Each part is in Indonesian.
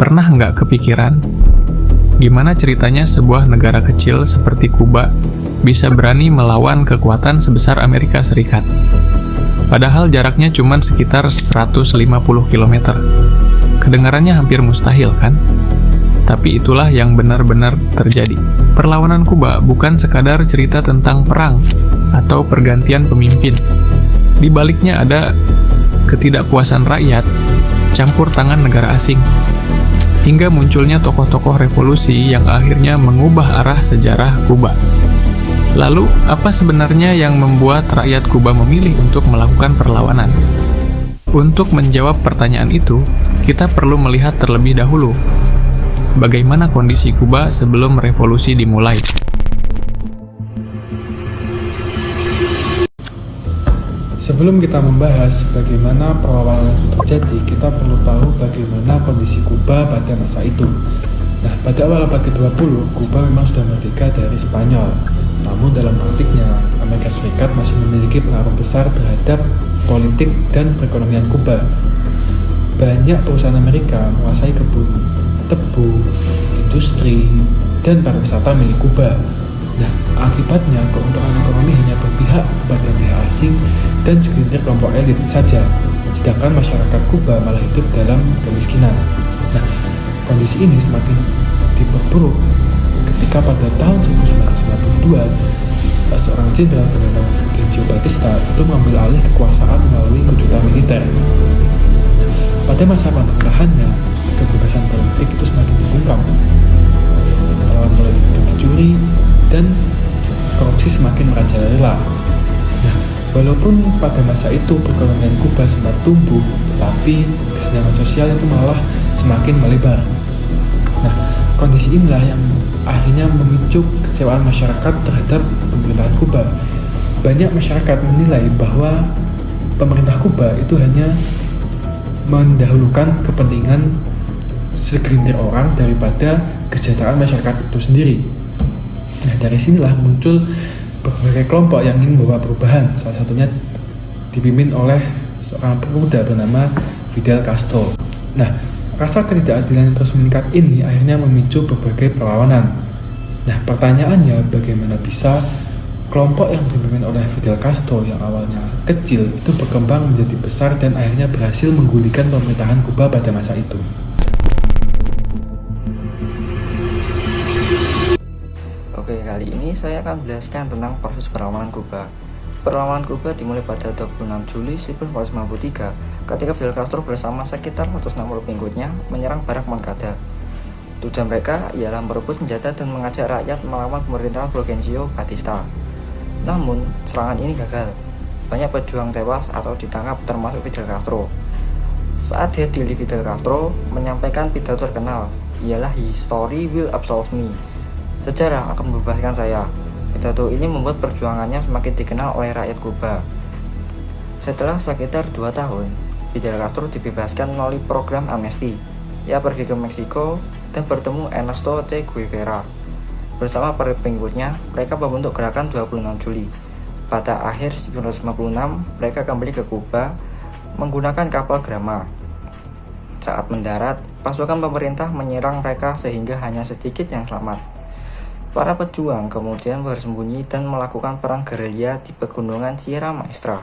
Pernah nggak kepikiran, gimana ceritanya sebuah negara kecil seperti Kuba bisa berani melawan kekuatan sebesar Amerika Serikat? Padahal jaraknya cuma sekitar 150 km. Kedengarannya hampir mustahil, kan? Tapi itulah yang benar-benar terjadi. Perlawanan Kuba bukan sekadar cerita tentang perang atau pergantian pemimpin. Di baliknya ada ketidakpuasan rakyat, campur tangan negara asing, hingga munculnya tokoh-tokoh revolusi yang akhirnya mengubah arah sejarah Kuba. Lalu, apa sebenarnya yang membuat rakyat Kuba memilih untuk melakukan perlawanan? Untuk menjawab pertanyaan itu, kita perlu melihat terlebih dahulu bagaimana kondisi Kuba sebelum revolusi dimulai. Sebelum kita membahas bagaimana perlawanan itu terjadi, kita perlu tahu bagaimana kondisi Kuba pada masa itu. Nah, pada awal abad ke-20, Kuba memang sudah merdeka dari Spanyol. Namun dalam praktiknya, Amerika Serikat masih memiliki pengaruh besar terhadap politik dan perekonomian Kuba. Banyak perusahaan Amerika menguasai kebun tebu, industri, dan pariwisata milik Kuba. Nah, akibatnya keuntungan ekonomi hanya berpihak kepada pihak asing dan segelintir kelompok elit saja, sedangkan masyarakat Kuba malah hidup dalam kemiskinan. Nah, kondisi ini semakin diperburuk ketika pada tahun 1992 seorang jenderal bernama Fulgencio Batista itu mengambil alih kekuasaan melalui kudeta militer. Pada masa pemerintahannya, kebebasan politik itu semakin dibungkam, lawan politik itu dicuri, dan korupsi semakin merajalela. Nah, walaupun pada masa itu perekonomian Kuba sempat tumbuh, tapi kesenjangan sosial itu malah semakin melebar. Nah, kondisi inilah yang akhirnya memicu kecewaan masyarakat terhadap pemerintahan Kuba. Banyak masyarakat menilai bahwa pemerintah Kuba itu hanya mendahulukan kepentingan segelintir orang daripada kesejahteraan masyarakat itu sendiri. Nah, dari sinilah muncul berbagai kelompok yang ingin membawa perubahan, salah satunya dipimpin oleh seorang pemuda bernama Fidel Castro. Nah, rasa ketidakadilan yang terus meningkat ini akhirnya memicu berbagai perlawanan. Nah, pertanyaannya, bagaimana bisa kelompok yang dipimpin oleh Fidel Castro yang awalnya kecil itu berkembang menjadi besar dan akhirnya berhasil menggulingkan pemerintahan Kuba pada masa itu? Oke, kali ini saya akan menjelaskan tentang proses perlawanan Kuba. Perlawanan Kuba dimulai pada 26 Juli 1953 ketika Fidel Castro bersama sekitar 160 pengikutnya menyerang Barak Moncada. Tujuan mereka ialah merebut senjata dan mengajak rakyat melawan pemerintahan Fulgencio Batista. Namun, serangan ini gagal. Banyak pejuang tewas atau ditangkap termasuk Fidel Castro. Saat diadili, Fidel Castro menyampaikan pidato terkenal, ialah "History will absolve me." Sejarah akan membebaskan saya. Pidato ini membuat perjuangannya semakin dikenal oleh rakyat Kuba. Setelah sekitar 2 tahun, Fidel Castro dibebaskan melalui program amnesti. Ia pergi ke Meksiko dan bertemu Ernesto Che Guevara. Bersama para pengikutnya, mereka membentuk gerakan 26 Juli. Pada akhir 1956, mereka kembali ke Kuba menggunakan kapal Grama. Saat mendarat, pasukan pemerintah menyerang mereka sehingga hanya sedikit yang selamat. Para pejuang kemudian bersembunyi dan melakukan perang gerilya di pegunungan Sierra Maestra.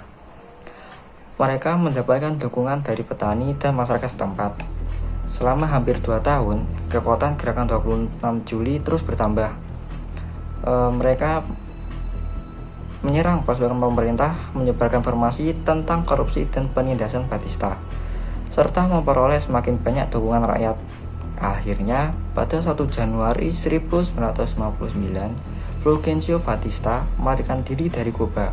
Mereka mendapatkan dukungan dari petani dan masyarakat setempat. Selama hampir 2 tahun, kekuatan gerakan 26 Juli terus bertambah. Mereka menyerang pasukan pemerintah, menyebarkan informasi tentang korupsi dan penindasan Batista, serta memperoleh semakin banyak dukungan rakyat. Akhirnya, pada 1 Januari 1959, Fulgencio Batista melarikan diri dari Kuba.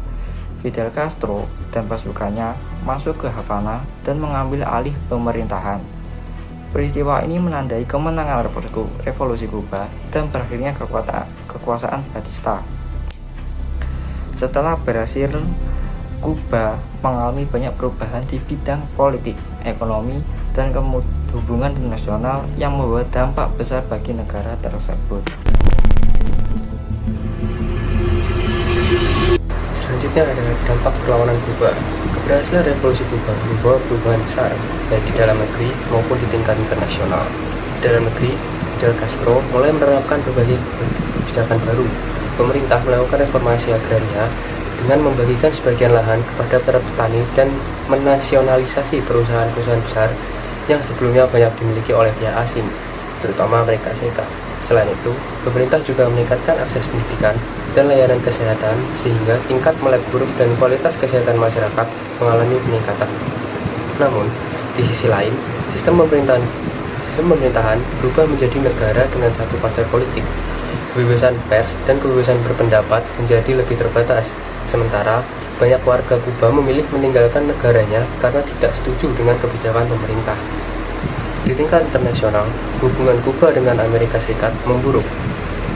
Fidel Castro dan pasukannya masuk ke Havana dan mengambil alih pemerintahan. Peristiwa ini menandai kemenangan revolusi Kuba dan berakhirnya kekuasaan Batista. Setelah berhasil, Kuba mengalami banyak perubahan di bidang politik, ekonomi, dan hubungan internasional yang membawa dampak besar bagi negara tersebut. Selanjutnya adalah dampak perlawanan Kuba. Keberhasilan revolusi Kuba membawa perubahan besar baik di dalam negeri maupun di tingkat internasional. Dalam Negeri, Fidel Castro mulai menerapkan berbagai kebijakan baru. Pemerintah melakukan reformasi agraria dengan membagikan sebagian lahan kepada para petani dan menasionalisasi perusahaan-perusahaan besar yang sebelumnya banyak dimiliki oleh pihak asing, terutama Amerika Serikat. Selain itu, pemerintah juga meningkatkan akses pendidikan dan layanan kesehatan sehingga tingkat melek buruk dan kualitas kesehatan masyarakat mengalami peningkatan. Namun, di sisi lain, sistem pemerintahan berubah menjadi negara dengan satu partai politik. Kebebasan pers dan kebebasan berpendapat menjadi lebih terbatas. Sementara, banyak warga Kuba memilih meninggalkan negaranya karena tidak setuju dengan kebijakan pemerintah. Di tingkat internasional, hubungan Kuba dengan Amerika Serikat memburuk.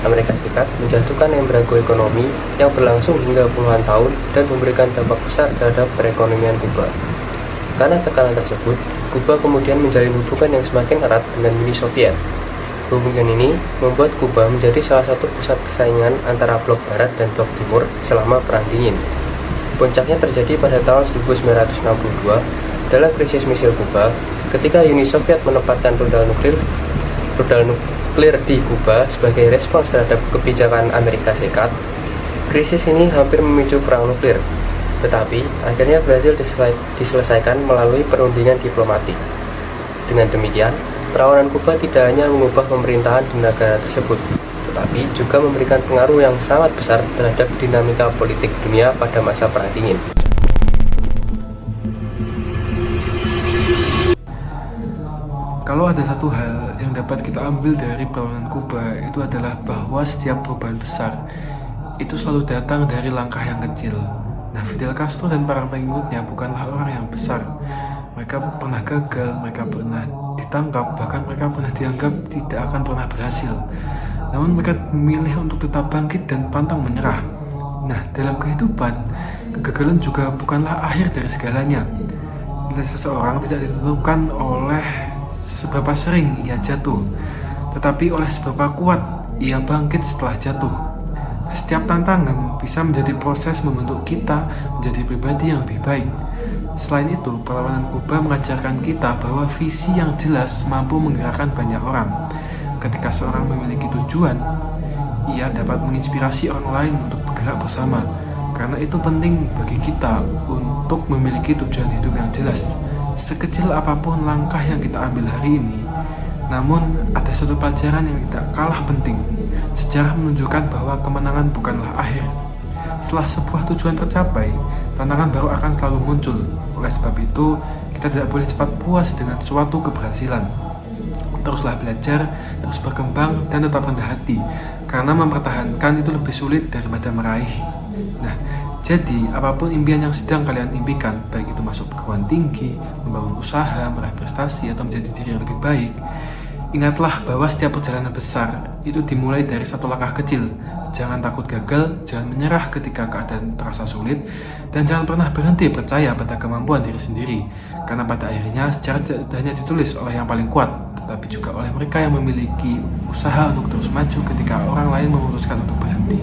Amerika Serikat menjatuhkan embargo ekonomi yang berlangsung hingga puluhan tahun dan memberikan dampak besar terhadap perekonomian Kuba. Karena tekanan tersebut, Kuba kemudian menjalin hubungan yang semakin erat dengan Uni Soviet. Hubungan ini membuat Kuba menjadi salah satu pusat persaingan antara blok barat dan blok timur selama Perang Dingin. Puncaknya terjadi pada tahun 1962 dalam krisis misil Kuba ketika Uni Soviet menempatkan rudal nuklir di Kuba sebagai respons terhadap kebijakan Amerika Serikat. Krisis ini hampir memicu perang nuklir, tetapi akhirnya berhasil diselesaikan melalui perundingan diplomatik. Dengan demikian, perlawanan Kuba tidak hanya mengubah pemerintahan di negara tersebut, tetapi juga memberikan pengaruh yang sangat besar terhadap dinamika politik dunia pada masa Perang Dingin. Kalau ada satu hal yang dapat kita ambil dari perlawanan Kuba, itu adalah bahwa setiap perubahan besar itu selalu datang dari langkah yang kecil. Nah, Fidel Castro dan para pengikutnya bukanlah orang yang besar. Mereka pernah gagal, mereka pernah ditangkap, bahkan mereka pernah dianggap tidak akan pernah berhasil. Namun mereka memilih untuk tetap bangkit dan pantang menyerah. Nah, dalam kehidupan, kegagalan juga bukanlah akhir dari segalanya. Nilai seseorang tidak ditentukan oleh seberapa sering ia jatuh, tetapi oleh seberapa kuat ia bangkit setelah jatuh. Setiap tantangan bisa menjadi proses membentuk kita menjadi pribadi yang lebih baik. Selain itu, perlawanan Kuba mengajarkan kita bahwa visi yang jelas mampu menggerakkan banyak orang. Ketika seorang memiliki tujuan, ia dapat menginspirasi orang lain untuk bergerak bersama. Karena itu penting bagi kita untuk memiliki tujuan hidup yang jelas. Sekecil apapun langkah yang kita ambil hari ini, namun ada satu pelajaran yang tidak kalah penting. Sejarah menunjukkan bahwa kemenangan bukanlah akhir. Setelah sebuah tujuan tercapai, tantangan baru akan selalu muncul. Oleh sebab itu, kita tidak boleh cepat puas dengan suatu keberhasilan. Teruslah belajar, terus berkembang, dan tetap rendah hati, karena mempertahankan itu lebih sulit daripada meraih. Nah, jadi apapun impian yang sedang kalian impikan, baik itu masuk perguruan tinggi, membangun usaha, meraih prestasi, atau menjadi diri yang lebih baik, ingatlah bahwa setiap perjalanan besar itu dimulai dari satu langkah kecil. Jangan takut gagal, jangan menyerah ketika keadaan terasa sulit, dan jangan pernah berhenti percaya pada kemampuan diri sendiri. Karena pada akhirnya sejarah tidak hanya ditulis oleh yang paling kuat, tetapi juga oleh mereka yang memiliki usaha untuk terus maju ketika orang lain memutuskan untuk berhenti.